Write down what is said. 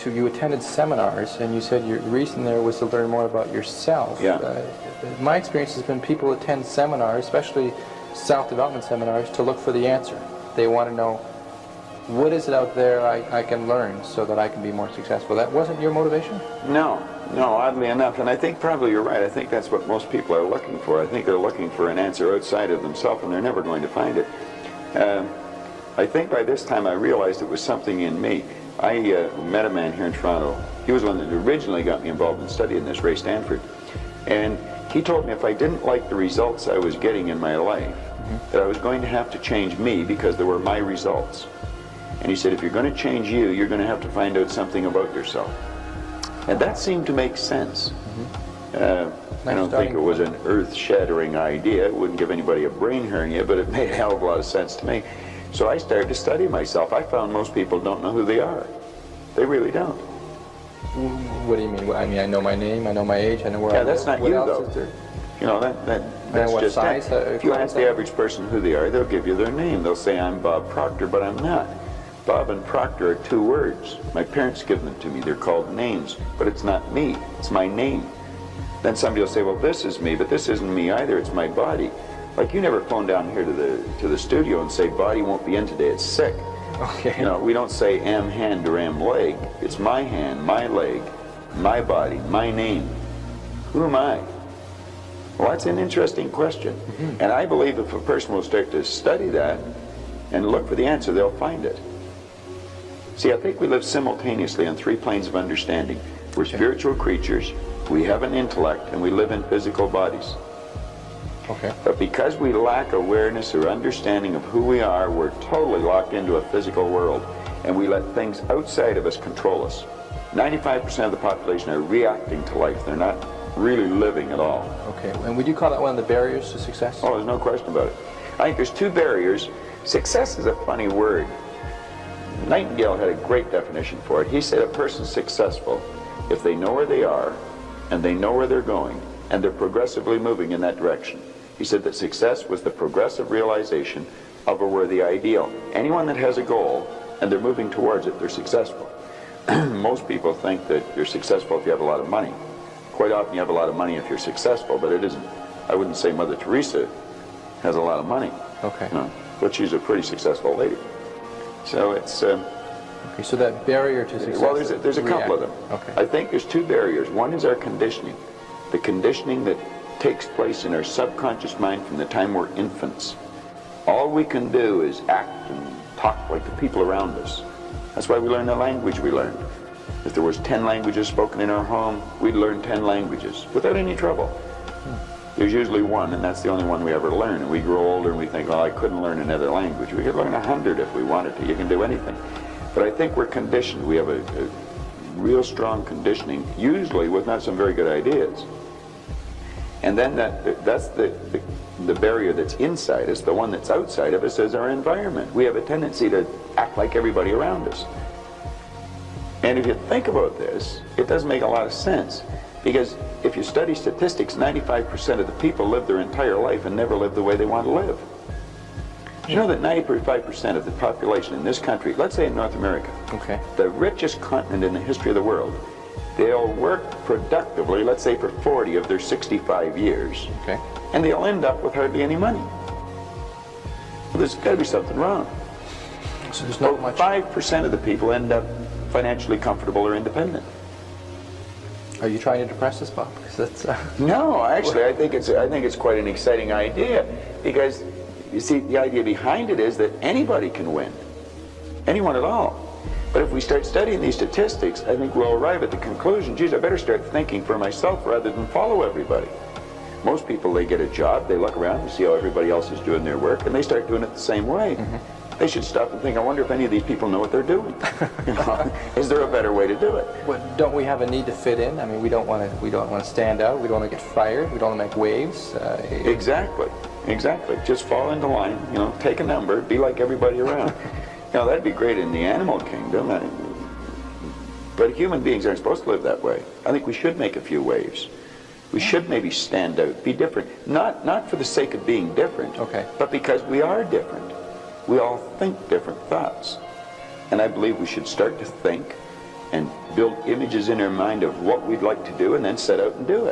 you attended seminars, and you said your reason there was to learn more about yourself. Yeah. My experience has been people attend seminars, especially self-development seminars, to look for the answer. They want to know, what is it out there I can learn so that I can be more successful? That wasn't your motivation? No, oddly enough, and I think probably you're right. I think that's what most people are looking for. I think they're looking for an answer outside of themselves, and they're never going to find it. I think by this time I realized it was something in me. I met a man here in Toronto. He was the one that originally got me involved in studying this, Ray Stanford. And he told me if I didn't like the results I was getting in my life, that I was going to have to change me because they were my results. And he said, if you're going to change you, you're going to have to find out something about yourself. And that seemed to make sense. I don't think it was an earth-shattering idea. It wouldn't give anybody a brain hernia, but it made a hell of a lot of sense to me. So I started to study myself. I found most people don't know who they are. They really don't. What do you mean? I mean, I know my name, I know my age, I know where I live. Yeah, that's not you, though. You know, that's what just size, it. If you ask the average person who they are, they'll give you their name. They'll say, I'm Bob Proctor, but I'm not. Bob and Proctor are two words. My parents give them to me. They're called names, but it's not me. It's my name. Then somebody will say, well, this is me, but this isn't me either. It's my body. Like, you never phone down here to the studio and say, body won't be in today. It's sick. Okay. You know, we don't say am hand or am leg. It's my hand, my leg, my body, my name. Who am I? Well, that's an interesting question. And I believe if a person will start to study that and look for the answer, they'll find it. See, I think we live simultaneously on three planes of understanding. We're spiritual creatures, we have an intellect, and we live in physical bodies. Okay. But because we lack awareness or understanding of who we are, we're totally locked into a physical world, and we let things outside of us control us. 95% of the population are reacting to life. They're not really living at all. Okay. And would you call that one of the barriers to success? Oh, there's no question about it. I think there's two barriers. Success is a funny word. Nightingale had a great definition for it. He said a person's successful if they know where they are, and they know where they're going, and they're progressively moving in that direction. He said that success was the progressive realization of a worthy ideal. Anyone that has a goal and they're moving towards it, they're successful. Most people think that you're successful if you have a lot of money. Quite often you have a lot of money if you're successful, but it isn't. I wouldn't say Mother Teresa has a lot of money. Okay. No, but she's a pretty successful lady. So it's... okay, so that barrier to success... Well, there's a couple of them. Okay. I think there's two barriers. One is our conditioning. The conditioning that takes place in our subconscious mind from the time we're infants. All we can do is act and talk like the people around us. That's why we learn the language we learned. If there was 10 languages spoken in our home, we'd learn 10 languages without any trouble. There's usually one, and that's the only one we ever learn. And we grow older and we think, well, I couldn't learn another language. We could learn 100 if we wanted to. You can do anything. But I think we're conditioned. We have a real strong conditioning, usually with not some very good ideas. And then that's the barrier that's inside us. The one that's outside of us is our environment. We have a tendency to act like everybody around us. And if you think about this, it does make a lot of sense. Because if you study statistics, 95% of the people live their entire life and never live the way they want to live. You know that 95% of the population in this country, let's say in North America, okay, the richest continent in the history of the world, they'll work productively, let's say for 40 of their 65 years, okay, and they'll end up with hardly any money. Well, there's got to be something wrong. So there's not much... 5% of the people end up financially comfortable or independent. Are you trying to depress us, Bob? Because that's... No, actually, I think it's quite an exciting idea, because you see, the idea behind it is that anybody can win, anyone at all. But if we start studying these statistics, I think we'll arrive at the conclusion, geez, I better start thinking for myself rather than follow everybody. Most people, they get a job, they look around, they see how everybody else is doing their work, and they start doing it the same way. They should stop and think, I wonder if any of these people know what they're doing. You know, is there a better way to do it? But don't we have a need to fit in? I mean, we don't want to stand out. We don't want to get fired. We don't want to make waves. Exactly. Just fall into line. You know, take a number. Be like everybody around. You know, that'd be great in the animal kingdom. But human beings aren't supposed to live that way. I think we should make a few waves. We should maybe stand out, be different. Not for the sake of being different, okay, but because we are different. We all think different thoughts. And I believe we should start to think and build images in our mind of what we'd like to do and then set out and do it.